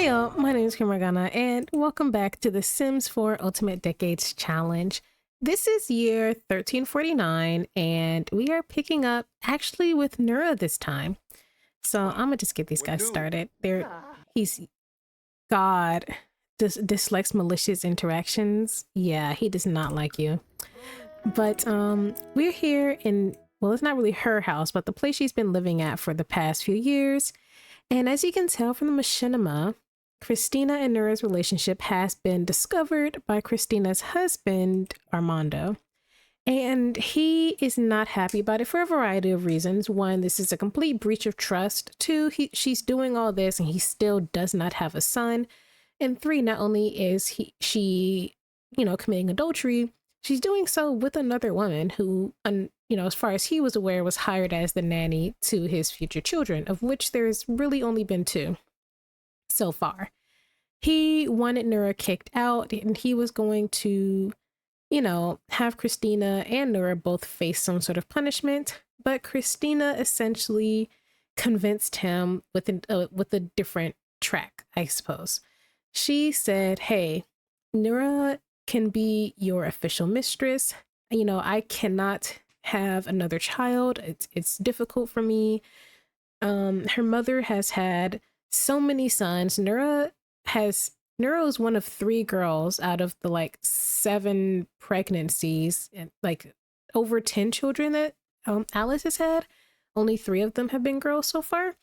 Hey y'all, my name is Kimmergana and welcome back to the Sims 4 Ultimate Decades Challenge. This is year 1349 and we are picking up actually with Nura this time. So I'm gonna just get these guys started. He's God, dislikes malicious interactions. Yeah, he does not like you. But we're here in, well, it's not really her house, but the place she's been living at for the past few years. And as you can tell from the machinima, Christina and Nura's relationship has been discovered by Christina's husband, Armando. And he is not happy about it for a variety of reasons. One, this is a complete breach of trust. Two, she's doing all this and he still does not have a son. And three, not only is she committing adultery, she's doing so with another woman who, as far as he was aware, was hired as the nanny to his future children, of which there's really only been two so far. He wanted Nura kicked out and he was going to, have Christina and Nura both face some sort of punishment. But Christina essentially convinced him with a different track, I suppose. She said, hey, Nura can be your official mistress. I cannot have another child. It's difficult for me. Her mother has had so many sons. Nura is one of 3 girls out of the 7 pregnancies and over 10 children that Alice has had. Only 3 of them have been girls so far.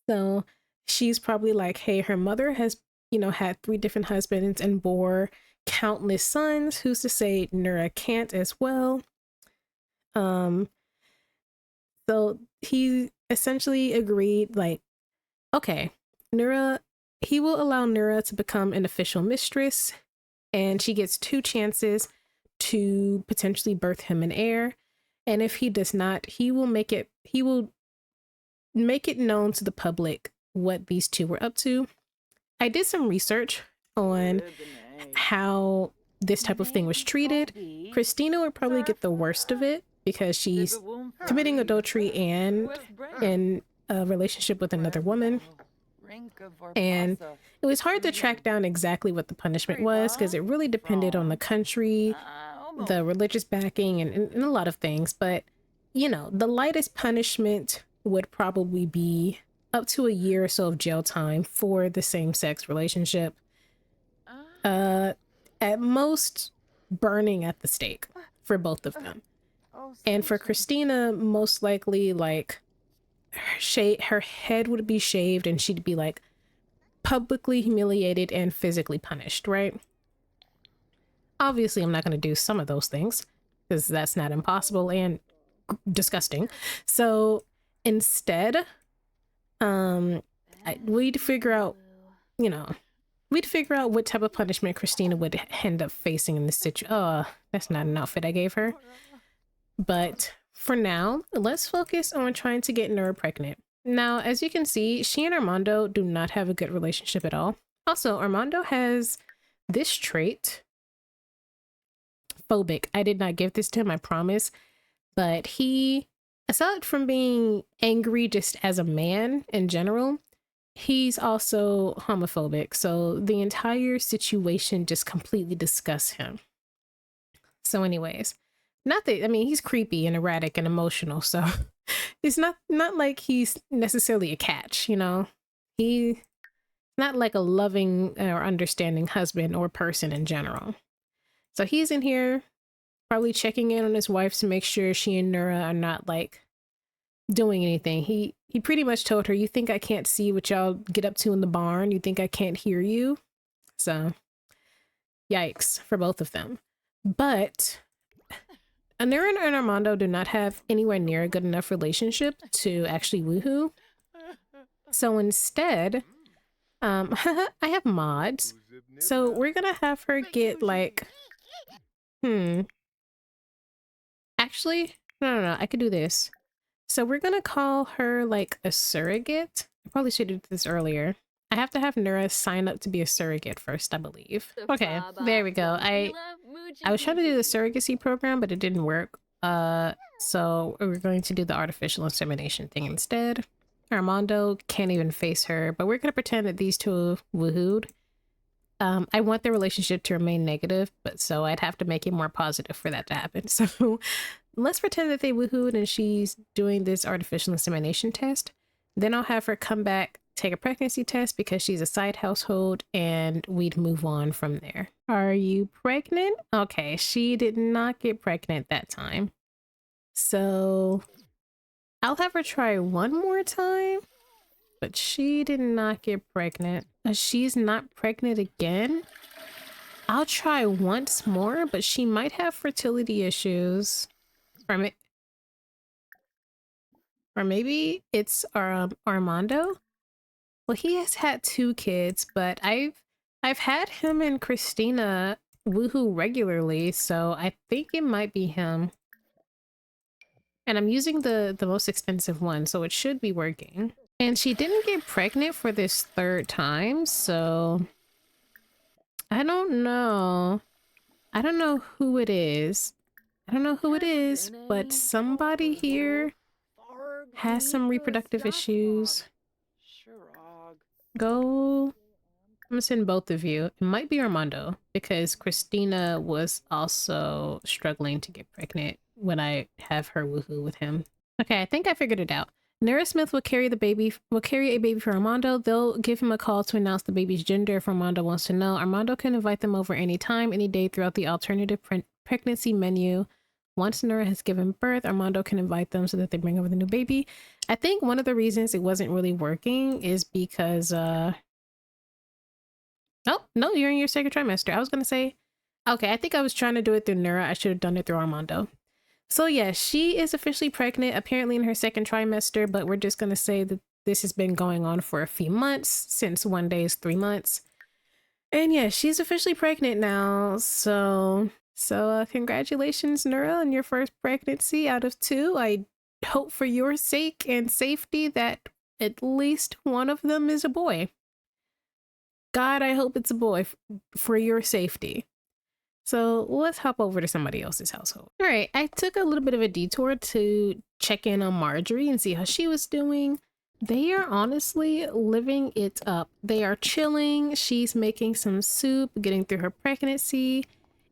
So she's probably like, hey, her mother has had 3 different husbands and bore countless sons. Who's to say Nura can't as well? So he essentially agreed, okay, he will allow Nura to become an official mistress, and she gets 2 chances to potentially birth him an heir. And if he does not, he will make it known to the public what these 2 were up to. I did some research on how this type of thing was treated. Christina would probably get the worst of it because she's committing adultery and in a relationship with another woman. And it was hard to track down exactly what the punishment was because it really depended on the country, the religious backing, and a lot of things. But, the lightest punishment would probably be up to a year or so of jail time for the same-sex relationship. At most, burning at the stake for both of them. And for Christina, most likely, her head would be shaved and she'd be publicly humiliated and physically punished, right? Obviously, I'm not going to do some of those things because that's not impossible and disgusting. So instead, we'd figure out what type of punishment Christina would end up facing in this situation. Oh, that's not an outfit I gave her. But for now, let's focus on trying to get Nura pregnant. Now, as you can see, she and Armando do not have a good relationship at all. Also, Armando has this trait. Phobic. I did not give this to him, I promise. But he, aside from being angry just as a man in general, he's also homophobic. So the entire situation just completely disgusts him. So anyways, he's creepy and erratic and emotional, so it's not like he's necessarily a catch, He's not like a loving or understanding husband or person in general. So he's in here probably checking in on his wife to make sure she and Nura are not doing anything. He pretty much told her, you think I can't see what y'all get up to in the barn? You think I can't hear you? So yikes for both of them. But Nura and Armando do not have anywhere near a good enough relationship to actually woohoo. So instead, I have mods. So we're gonna have her get actually, no, I could do this. So we're gonna call her a surrogate. I probably should have did this earlier. I have to have Nura sign up to be a surrogate first, I believe. Okay, there we go. I was trying to do the surrogacy program, but it didn't work. So we're going to do the artificial insemination thing instead. Armando can't even face her, but we're gonna pretend that these two woohooed. I want their relationship to remain negative, but so I'd have to make it more positive for that to happen. So let's pretend that they woohooed and she's doing this artificial insemination test. Then I'll have her come back, take a pregnancy test because she's a side household, and we'd move on from there. Are you pregnant? Okay, she did not get pregnant that time. So I'll have her try one more time, but she did not get pregnant. She's not pregnant again. I'll try once more, but she might have fertility issues. Or maybe it's Armando. Well, he has had 2 kids, but I've had him and Christina woohoo regularly, so I think it might be him. And I'm using the most expensive one, so it should be working. And she didn't get pregnant for this 3rd time, so I don't know. I don't know who it is. I don't know who it is, but somebody here has some reproductive issues. Go. I'm gonna send both of you. It might be Armando because Christina was also struggling to get pregnant when I have her woohoo with him. Okay, I think I figured it out. Nura Smith will carry a baby for Armando. They'll give him a call to announce the baby's gender if Armando wants to know. Armando can invite them over any time, any day throughout the alternative pregnancy menu. Once Nura has given birth, Armando can invite them so that they bring over the new baby. I think one of the reasons it wasn't really working is because oh, no, you're in your 2nd trimester. I was gonna say, okay, I think I was trying to do it through Nura. I should have done it through Armando. So yeah, she is officially pregnant, apparently in her 2nd trimester, but we're just going to say that this has been going on for a few months, since 1 day is 3 months. And yeah, she's officially pregnant now. So congratulations, Nura, on your 1st pregnancy out of 2. I hope for your sake and safety that at least one of them is a boy. God, I hope it's a boy for your safety. So let's hop over to somebody else's household. All right, I took a little bit of a detour to check in on Marjorie and see how she was doing. They are honestly living it up. They are chilling. She's making some soup, getting through her pregnancy,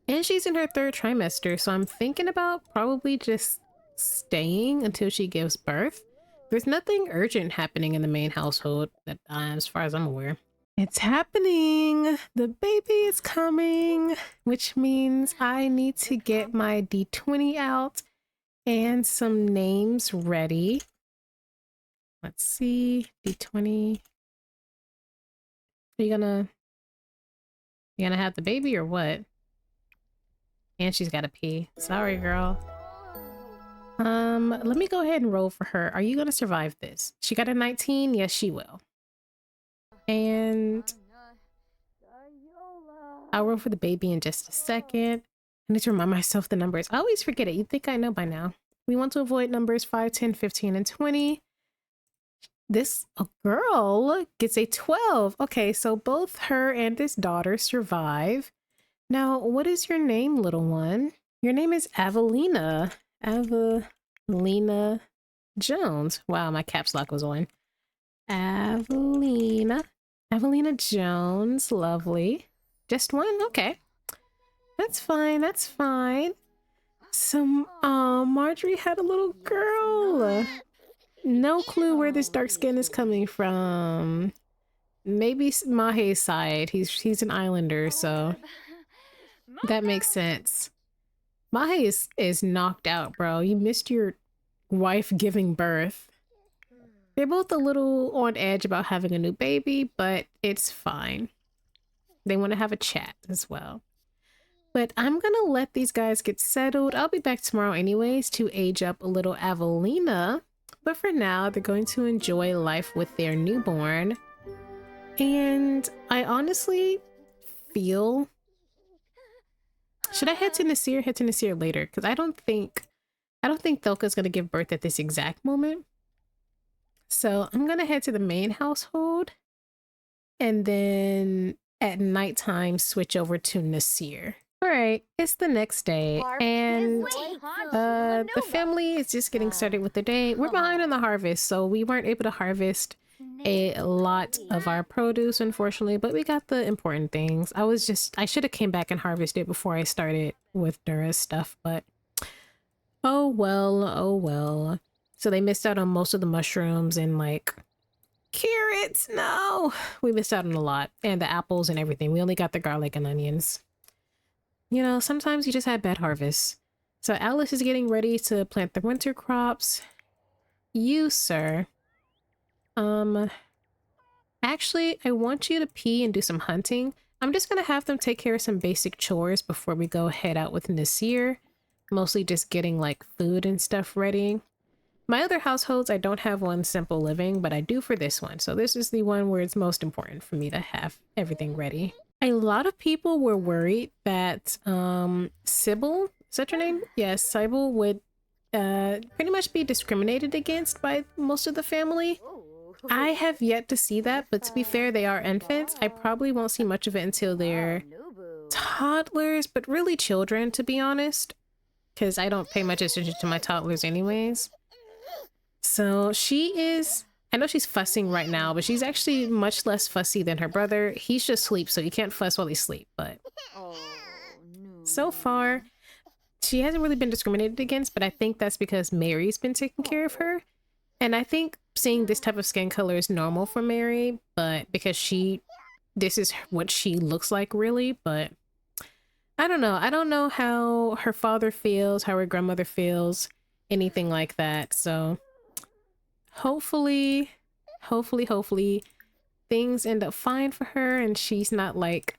and she's in her 3rd trimester. So I'm thinking about probably just staying until she gives birth. There's nothing urgent happening in the main household that, as far as I'm aware. It's happening. The baby is coming, which means I need to get my D20 out and some names ready. Let's see. D20. Are you gonna have the baby or what? And she's gotta pee. Sorry, girl. Let me go ahead and roll for her. Are you gonna survive this? She got a 19? Yes, she will. And I'll roll for the baby in just a second. I need to remind myself the numbers. I always forget it. You'd think I know by now. We want to avoid numbers 5, 10, 15, and 20. This girl gets a 12. Okay, so both her and this daughter survive. Now, what is your name, little one? Your name is Avelina. Avelina Jones. Wow, my caps lock was on. Avelina Jones. Lovely. Just one? Okay. That's fine. That's fine. Marjorie had a little girl. No clue where this dark skin is coming from. Maybe Mahe's side. He's an islander, so that makes sense. Mahe is knocked out, bro. You missed your wife giving birth. They're both a little on edge about having a new baby, but it's fine. They want to have a chat as well. But I'm gonna let these guys get settled. I'll be back tomorrow anyways to age up a little Avelina. But for now, they're going to enjoy life with their newborn. And I honestly feel... Should I head to Nasir? Head to Nasir later? Because I don't think Thilka's gonna give birth at this exact moment. So I'm gonna head to the main household. And then at nighttime, switch over to Nasir. All right, it's the next day, and the family is just getting started with the day. We're behind on the harvest, so we weren't able to harvest a lot of our produce, unfortunately, but we got the important things. I should have came back and harvested before I started with Nura's stuff, but oh well, oh well. So they missed out on most of the mushrooms and like carrots. No, we missed out on a lot, and the apples and everything. We only got the garlic and onions. You know, sometimes you just have bad harvests. So Alice is getting ready to plant the winter crops. You, sir. Actually, I want you to pee and do some hunting. I'm just gonna have them take care of some basic chores before we go head out with Nasir. Mostly just getting like food and stuff ready. My other households, I don't have one simple living, but I do for this one. So this is the one where it's most important for me to have everything ready. A lot of people were worried that Sybil, is that your name? Yes, Sybil would pretty much be discriminated against by most of the family. I have yet to see that, but to be fair, they are infants. I probably won't see much of it until they're toddlers, but really children, to be honest, because I don't pay much attention to my toddlers anyways. So she is, I know she's fussing right now, but she's actually much less fussy than her brother. He's just asleep, so you can't fuss while he's asleep, but so far, she hasn't really been discriminated against, but I think that's because Mary's been taking care of her. And I think seeing this type of skin color is normal for Mary, but because this is what she looks like really, but I don't know. I don't know how her father feels, how her grandmother feels, anything like that. So hopefully things end up fine for her and she's not like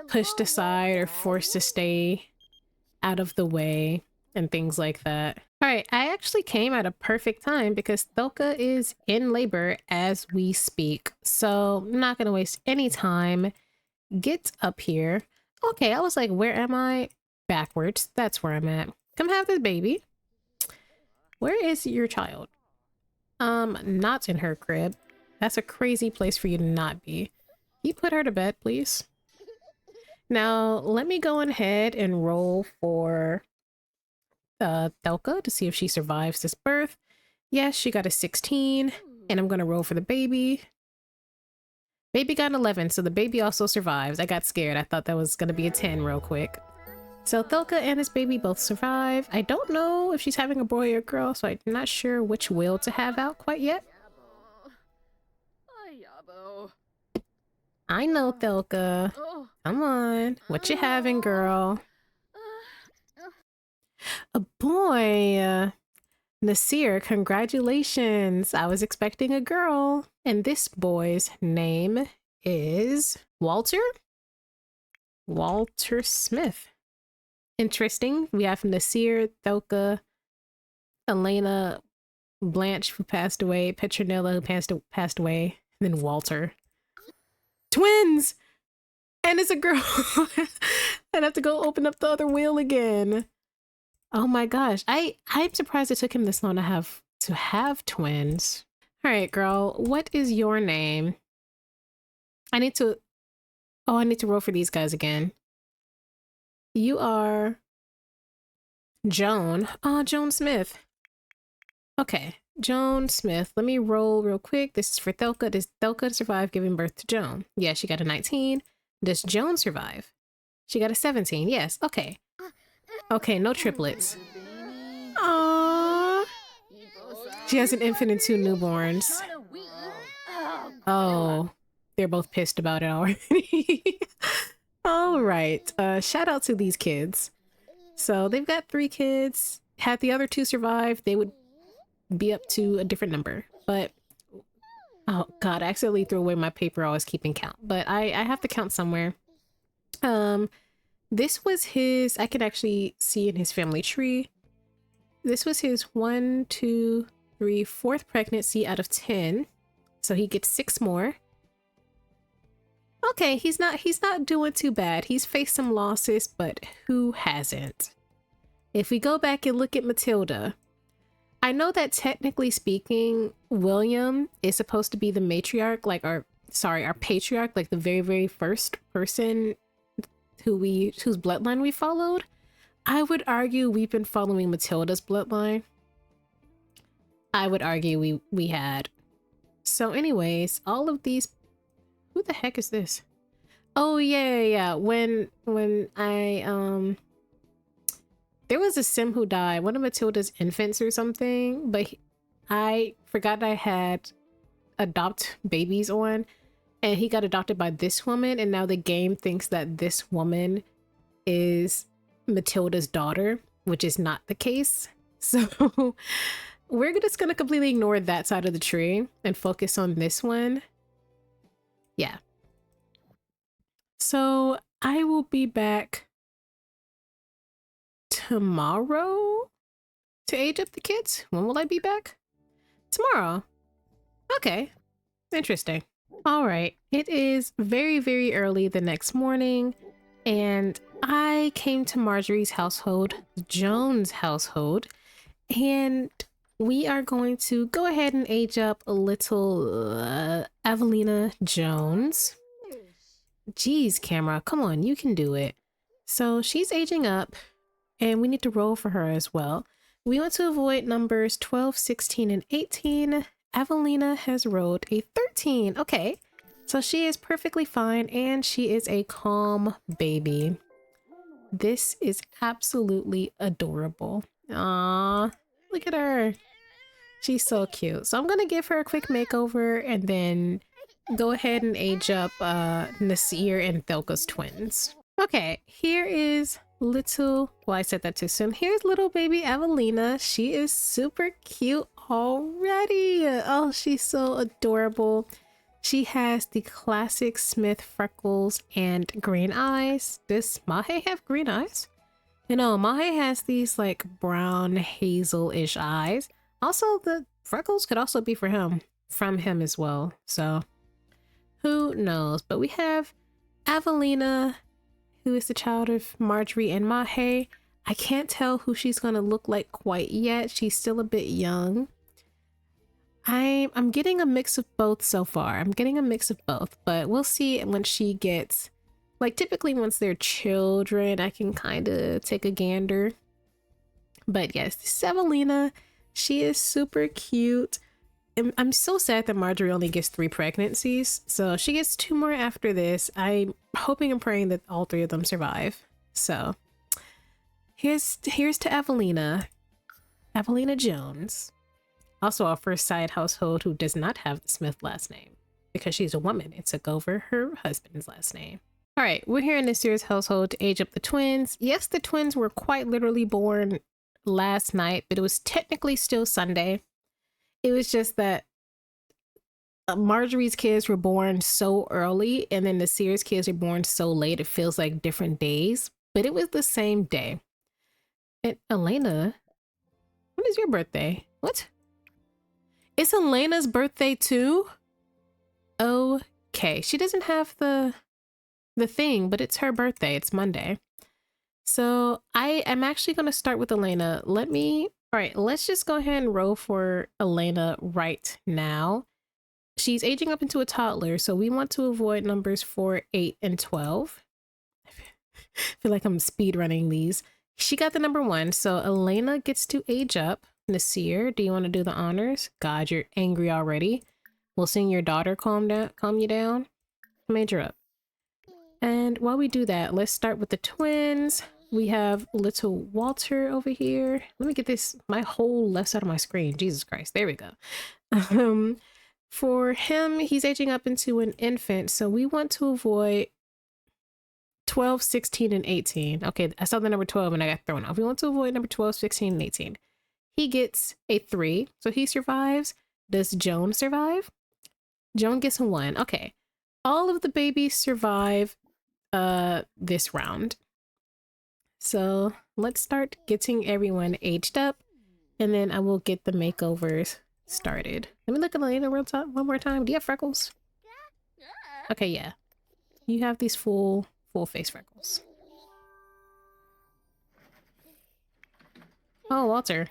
pushed aside or forced to stay out of the way and things like that. All right, I actually came at a perfect time because Thelka is in labor as we speak. So I'm not gonna waste any time. Get up here. Okay, I was like, where am I? Backwards. That's where I'm at. Come have this baby. Where is your child? Not in her crib. That's a crazy place for you to not be. Can you put her to bed, please? Now, let me go ahead and roll for Thelka to see if she survives this birth. Yes, she got a 16, and I'm gonna roll for the baby. Baby got an 11, so the baby also survives. I got scared. I thought that was gonna be a 10 real quick. So Thelka and this baby both survive. I don't know if she's having a boy or a girl, so I'm not sure which will to have out quite yet. I know, Thelka. Come on. What you having, girl? A boy. Nasir, congratulations. I was expecting a girl. And this boy's name is Walter? Walter Smith. Interesting. We have Nasir, Thelka, Elena, Blanche, who passed away, Petronella, who passed away, and then Walter. Twins! And it's a girl. I'd have to go open up the other wheel again. Oh my gosh. I'm surprised it took him this long to have twins. All right, girl. What is your name? I need to roll for these guys again. You are Joan. Oh, Joan Smith. Okay, Joan Smith. Let me roll real quick. This is for Thelka. Does Thelka survive giving birth to Joan? Yeah, she got a 19. Does Joan survive? She got a 17. Yes. Okay. Okay, no triplets. Aww. She has an infant and 2 newborns. Oh, they're both pissed about it already. All right. Shout out to these kids. So they've got 3 kids. Had the other 2 survived, they would be up to a different number. But oh god, I accidentally threw away my paper. I was keeping count, but I have to count somewhere. This was his, I could actually see in his family tree. This was his 1, 2, 3, 4th pregnancy out of 10. So he gets 6 more. Okay, he's not doing too bad. He's faced some losses, but who hasn't? If we go back and look at Matilda, I know that technically speaking, William is supposed to be the matriarch, like our patriarch, like the very, very first person whose bloodline we followed. I would argue we've been following Matilda's bloodline. I would argue we had. So anyways, all of these, who the heck is this? Oh yeah. When I there was a sim who died, one of Matilda's infants or something, but I forgot I had adopt babies on, and he got adopted by this woman, and now the game thinks that this woman is Matilda's daughter, which is not the case. So we're just gonna completely ignore that side of the tree and focus on this one. Yeah. So I will be back tomorrow to age up the kids. When will I be back? Tomorrow. Okay. Interesting. All right. It is very, very early the next morning, and I came to Marjorie's household, Joan's household, and we are going to go ahead and age up a little Evelina Jones. Geez, camera, come on, you can do it. So she's aging up, and we need to roll for her as well. We want to avoid numbers 12, 16, and 18. Evelina has rolled a 13. Okay, so she is perfectly fine, and she is a calm baby. This is absolutely adorable. Aww, look at her. She's so cute. So I'm gonna give her a quick makeover and then go ahead and age up Nasir and Thelka's twins. Okay, here is little, well, I said that too soon. Here's little baby Evelina. She is super cute already. Oh, she's so adorable. She has the classic Smith freckles and green eyes. Does Mahe have green eyes? You know, Mahe has these like brown hazel-ish eyes. Also, the freckles could also be from him as well. So who knows? But we have Evelina, who is the child of Marjorie and Mahe. I can't tell who she's gonna look like quite yet. She's still a bit young. I'm getting a mix of both so far. I'm getting a mix of both, but we'll see when she gets, like, typically once they're children, I can kind of take a gander. But yes, this is Evelina. She is super cute. I'm so sad that Marjorie only gets 3 pregnancies, so she gets 2 more after this. I'm hoping and praying that all 3 of them survive. So here's to Evelina. Evelina Jones. Also our first side household who does not have the Smith last name because she's a woman and took over her husband's last name. All right, we're here in this year's household to age up the twins. Yes, the twins were quite literally born last night, but it was technically still Sunday. It was just that Marjorie's kids were born so early, and then the Sears kids were born so late. It feels like different days, but it was the same day. And Elena, when is your birthday? What? It's Elena's birthday too? Okay, she doesn't have the thing, but it's her birthday. It's Monday. So I am actually going to start with Elena. All right, let's just go ahead and roll for Elena right now. She's aging up into a toddler, so we want to avoid numbers 4, 8, and 12. I feel like I'm speed running these. She got the number 1, so Elena gets to age up. Nasir, do you want to do the honors? God, you're angry already. We'll sing your daughter calm you down. Made her up. And while we do that, let's start with the twins. We have little Walter over here. Let me get this, my whole left side of my screen. Jesus Christ. There we go. For him, he's aging up into an infant, so we want to avoid 12, 16, and 18. Okay, I saw the number 12 and I got thrown off. We want to avoid number 12, 16, and 18. He gets a 3, so he survives. Does Joan survive? Joan gets a 1. Okay. All of the babies survive this round. So let's start getting everyone aged up, and then I will get the makeovers started. Let me look at Elena one more time. Do you have freckles? Okay, yeah. You have these full face freckles. Oh, Walter.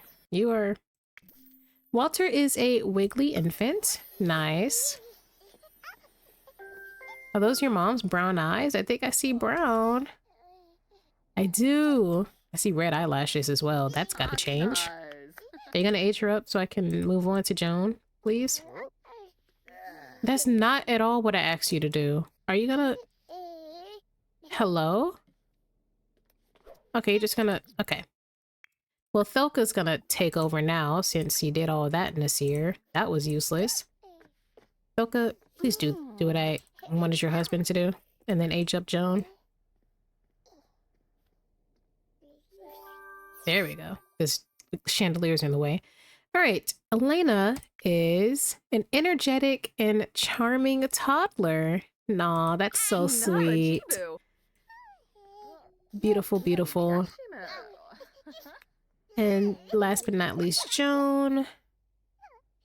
Walter is a wiggly infant. Nice. Are those your mom's brown eyes? I think I see brown. I do. I see red eyelashes as well. That's got to change. Are you gonna age her up so I can move on to Joan, please? That's not at all what I asked you to do. Are you gonna... Hello? Okay, you're just gonna... Okay. Well, Thelka's gonna take over now since you did all of that in this year. That was useless. Thelka, please do what I wanted your husband to do. And then age up Joan. There we go. This chandelier's in the way. All right. Elena is an energetic and charming toddler. Nah, that's so sweet. Beautiful, beautiful. And last but not least, Joan.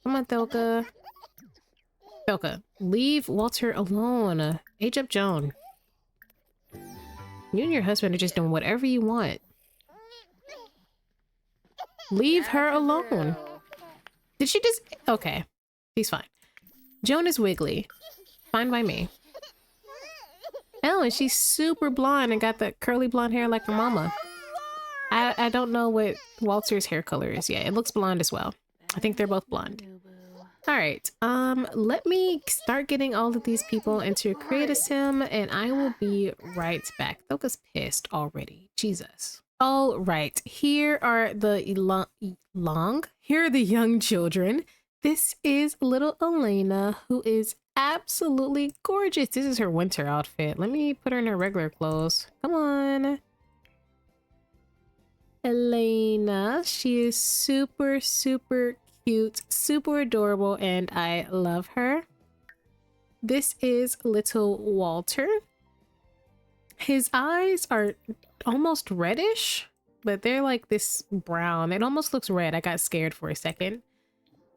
Come on, Thelka. Thelka, leave Walter alone. Age up Joan. You and your husband are just doing whatever you want. Leave her alone. Did she just... Okay. She's fine. Joan is wiggly. Fine by me. Oh, and she's super blonde and got the curly blonde hair like her mama. I don't know what Walter's hair color is yet. It looks blonde as well. I think they're both blonde. All right. Let me start getting all of these people into Create a Sim, and I will be right back. Thoka's pissed already. Jesus. All right. Here are the Here are the young children. This is little Elena, who is absolutely gorgeous. This is her winter outfit. Let me put her in her regular clothes. Come on. Elena. She is super, super cute, super adorable, and I love her. This is little Walter. His eyes are almost reddish, but they're like this brown. It almost looks red. I got scared for a second.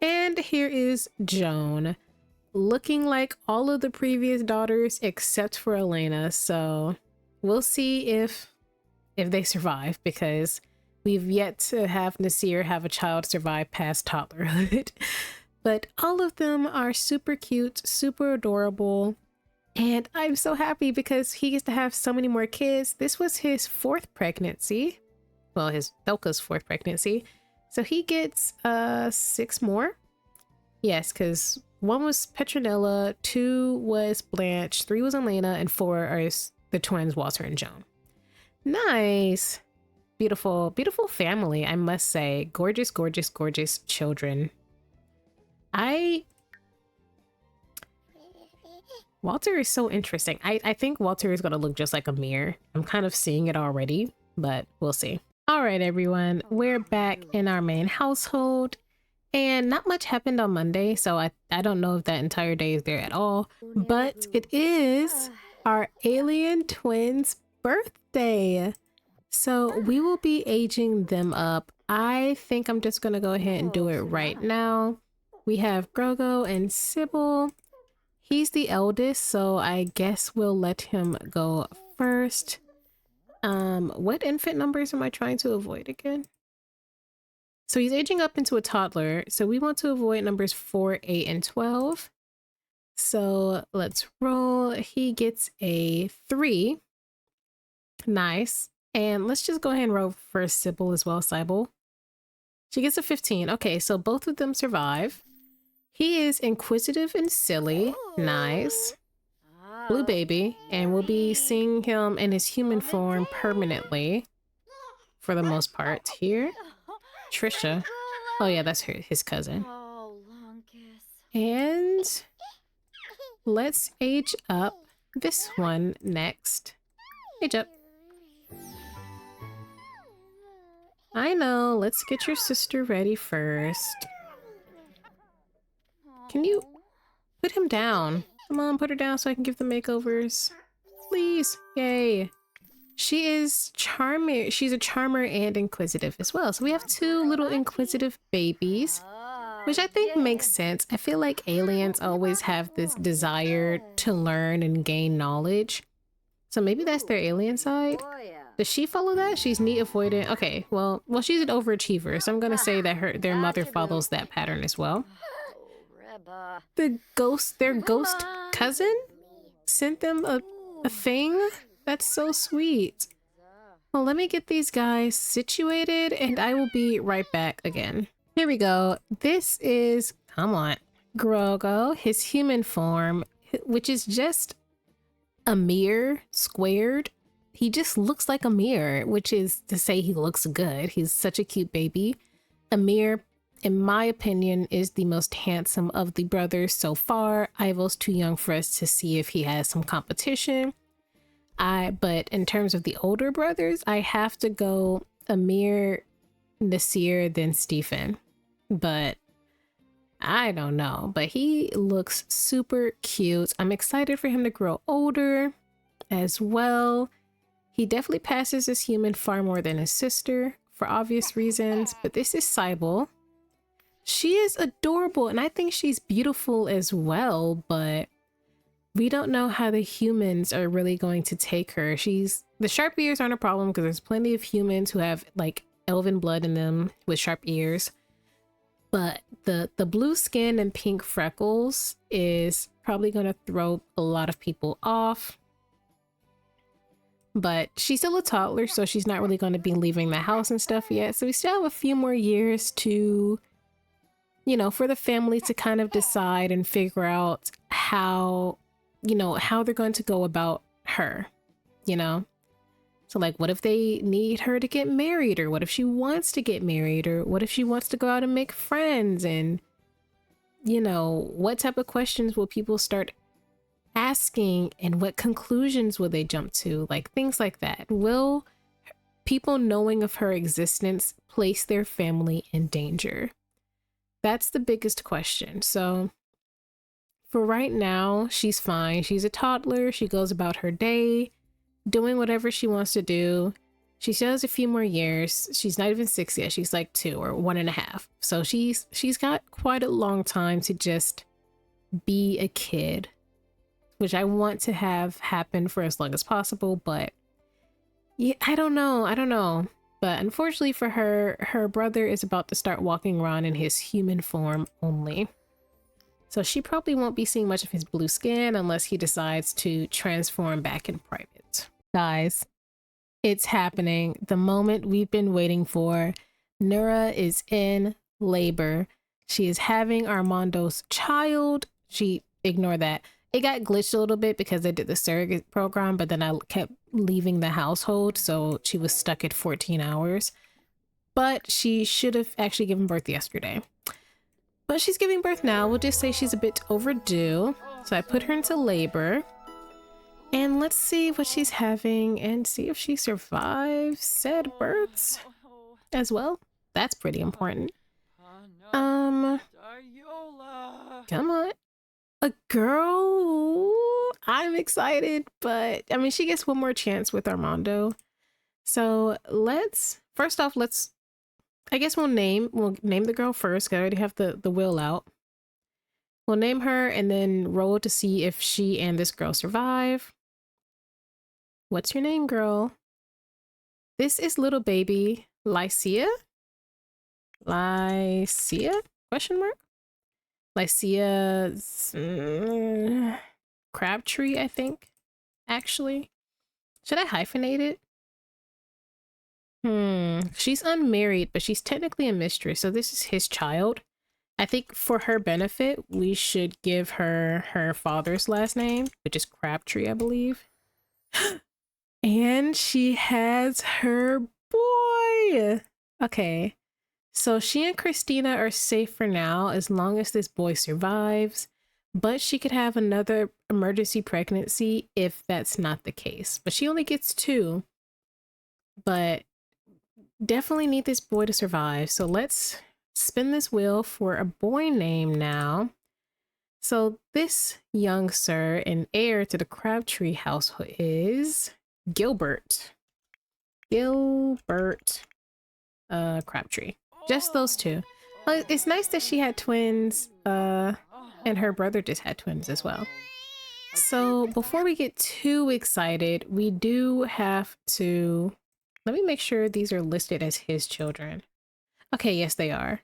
And here is Joan, looking like all of the previous daughters except for Elena. So we'll see if they survive, because we've yet to have Nasir have a child survive past toddlerhood. But all of them are super cute, super adorable. And I'm so happy because he gets to have so many more kids. This was his 4th pregnancy. Well, his Thelka's 4th pregnancy. So he gets 6 more. Yes, because 1 was Petronella, 2 was Blanche, 3 was Elena, and 4 are the twins, Walter and Joan. Nice. Beautiful, beautiful family, I must say. Gorgeous, gorgeous, gorgeous children. Walter is so interesting. I think Walter is going to look just like Amir. I'm kind of seeing it already, but we'll see. All right, everyone. We're back in our main household. And not much happened on Monday, so I don't know if that entire day is there at all. But it is our alien twins' birthday. So we will be aging them up. I think I'm just going to go ahead and do it right now. We have Grogo and Sybil. He's the eldest, so I guess we'll let him go first. What infant numbers am I trying to avoid again? So he's aging up into a toddler, so we want to avoid numbers 4, 8, and 12. So let's roll. He gets a 3. Nice. And let's just go ahead and roll for Sybil as well, Sybil. She gets a 15. Okay, so both of them survive. He is inquisitive and silly. Nice. Blue baby. And we'll be seeing him in his human form permanently. For the most part here. Trisha. Oh yeah, that's his cousin. And let's age up this one next. Age up. I know. Let's get your sister ready first. Can you put him down? Come on, put her down so I can give the makeovers. Please. Yay. She is charming. She's a charmer and inquisitive as well. So we have 2 little inquisitive babies, which I think makes sense. I feel like aliens always have this desire to learn and gain knowledge. So maybe that's their alien side. Does she follow that? She's neat, avoidant. Okay, well, she's an overachiever, so I'm gonna say that their mother follows that pattern as well. Their ghost cousin sent them a thing? That's so sweet. Well, let me get these guys situated and I will be right back again. Here we go. This is, come on, RoccoW, his human form, which is just a mirror squared. He just looks like a mirror, which is to say he looks good. He's such a cute baby. Amir, in my opinion, is the most handsome of the brothers so far. Ivo's too young for us to see if he has some competition. But in terms of the older brothers, I have to go Amir, Nasir, then Stephen. But I don't know. But he looks super cute. I'm excited for him to grow older as well. He definitely passes as human far more than his sister for obvious reasons. But this is Cybele. She is adorable and I think she's beautiful as well, but we don't know how the humans are really going to take her. The sharp ears aren't a problem because there's plenty of humans who have like elven blood in them with sharp ears. But the blue skin and pink freckles is probably going to throw a lot of people off. But she's still a toddler, so she's not really going to be leaving the house and stuff yet. So we still have a few more years to, you know, for the family to kind of decide and figure out how, you know, how they're going to go about her, you know? So like, what if they need her to get married, or what if she wants to get married, or what if she wants to go out and make friends? And, you know, what type of questions will people start asking and what conclusions will they jump to? Like things like that. Will people knowing of her existence place their family in danger? That's the biggest question. So for right now, she's fine. She's a toddler. She goes about her day, doing whatever she wants to do. She still has a few more years. She's not even 6 yet. She's like 2 or 1.5. So she's got quite a long time to just be a kid, which I want to have happen for as long as possible. But yeah, I don't know. But unfortunately for her, her brother is about to start walking around in his human form only. So she probably won't be seeing much of his blue skin unless he decides to transform back in private. Guys, it's happening. The moment we've been waiting for. Nura is in labor. She is having Armando's child. Ignore that. It got glitched a little bit because they did the surrogate program, but then I kept leaving the household, so she was stuck at 14 hours. But she should have actually given birth yesterday. But she's giving birth now. We'll just say she's a bit overdue. So I put her into labor. And let's see what she's having and see if she survives said births as well. That's pretty important. Come on. A girl. I'm excited, but I mean, she gets one more chance with Armando. So first off, I guess we'll name the girl first, because I already have the will out. We'll name her and then roll to see if she and this girl survive. What's your name, girl? This is little baby Lycia? Lycia? Question mark? Lycia Crabtree, I think. Actually. Should I hyphenate it? She's unmarried, but she's technically a mistress, so this is his child. I think for her benefit, we should give her her father's last name, which is Crabtree, I believe. And she has her boy. Okay. So she and Christina are safe for now as long as this boy survives, but she could have another emergency pregnancy if that's not the case. But she only gets 2. But definitely need this boy to survive. So let's spin this wheel for a boy name now. So this young sir and heir to the Crabtree household is Gilbert. Crabtree. Just those 2. It's nice that she had twins, and her brother just had twins as well. So before we get too excited, we do have to, let me make sure these are listed as his children. Okay, yes, they are.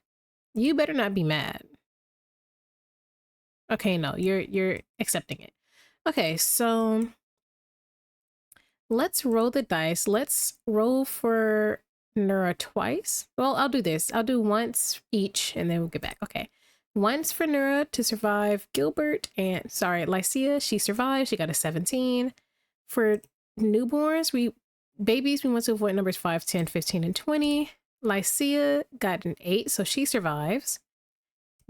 You better not be mad. Okay, no, you're accepting it. Okay, so Let's roll the dice. Let's roll for Nura twice. Well, I'll do this. I'll do once each and then we'll get back. Okay. Once for Nura to survive Gilbert and, sorry, Lycia. She survived. She got a 17. For newborns, babies, we want to avoid numbers 5, 10, 15, and 20. Lycia got an 8, so she survives.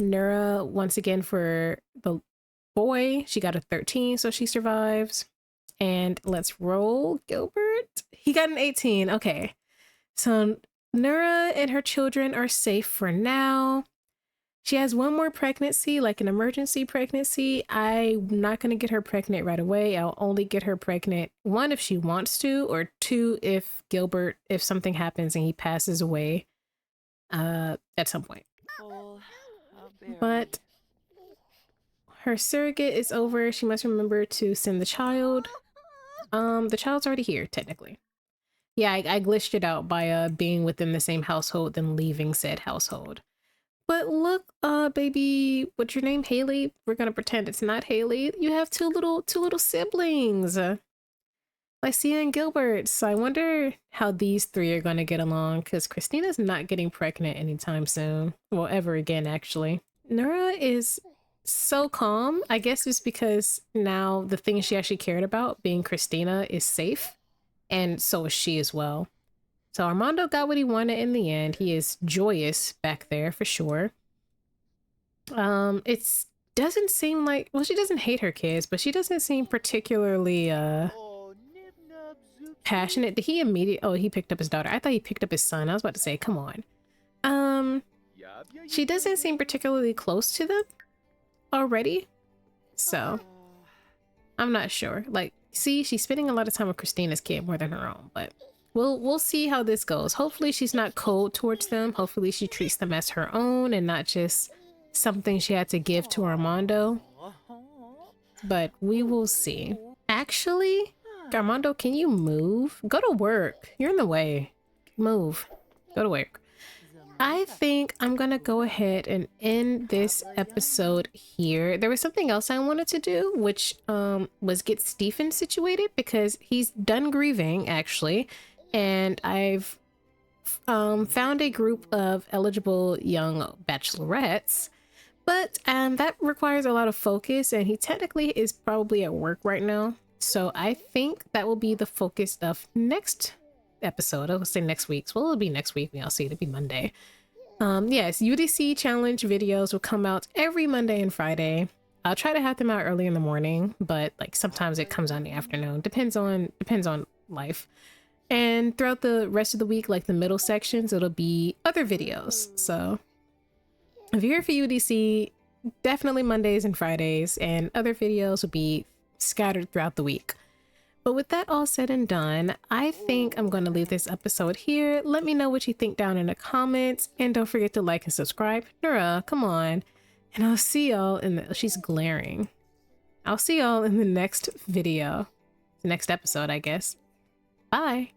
Nura, once again, for the boy, she got a 13, so she survives. And let's roll Gilbert. He got an 18. Okay. So Nura and her children are safe for now. She has one more pregnancy, like an emergency pregnancy. I'm not going to get her pregnant right away. I'll only get her pregnant, 1, if she wants to, or 2, if something happens and he passes away at some point. But her surrogate is over. She must remember to send the child. The child's already here, technically. Yeah, I glitched it out by being within the same household than leaving said household. But look, baby, what's your name? Haley? We're gonna pretend it's not Haley. You have two little siblings. Lycia and Gilbert. So I wonder how these 3 are gonna get along, because Christina's not getting pregnant anytime soon. Well, ever again, actually. Nura is so calm. I guess it's because now the thing she actually cared about, being Christina, is safe. And so is she as well. So Armando got what he wanted in the end. He is joyous back there for sure. It doesn't seem like, well, she doesn't hate her kids, but she doesn't seem particularly passionate. Did he immediately, oh, he picked up his daughter. I thought he picked up his son. I was about to say, come on. She doesn't seem particularly close to them already. So I'm not sure. Like, see, she's spending a lot of time with Christina's kid more than her own, but we'll see how this goes. Hopefully she's not cold towards them. Hopefully she treats them as her own and not just something she had to give to Armando. But we will see. Actually, Armando, can you move? Go to work. You're in the way. Move. Go to work. I think I'm gonna go ahead and end this episode here. There was something else I wanted to do, which was get Stephen situated, because he's done grieving, actually. And I've found a group of eligible young bachelorettes, but that requires a lot of focus, and he technically is probably at work right now. So I think that will be the focus of next episode. I will say next week's. Well, it'll be next week. I'll see. It'll be Monday. Yes, UDC challenge videos will come out every Monday and Friday. I'll try to have them out early in the morning, but like sometimes it comes out in the afternoon. Depends on life. And throughout the rest of the week, like the middle sections, it'll be other videos. So if you're here for UDC, definitely Mondays and Fridays, and other videos will be scattered throughout the week. But with that all said and done, I think I'm going to leave this episode here. Let me know what you think down in the comments, and don't forget to like and subscribe. Nura, come on. And I'll see y'all in the, she's glaring. I'll see y'all in the next video, the next episode, I guess. Bye.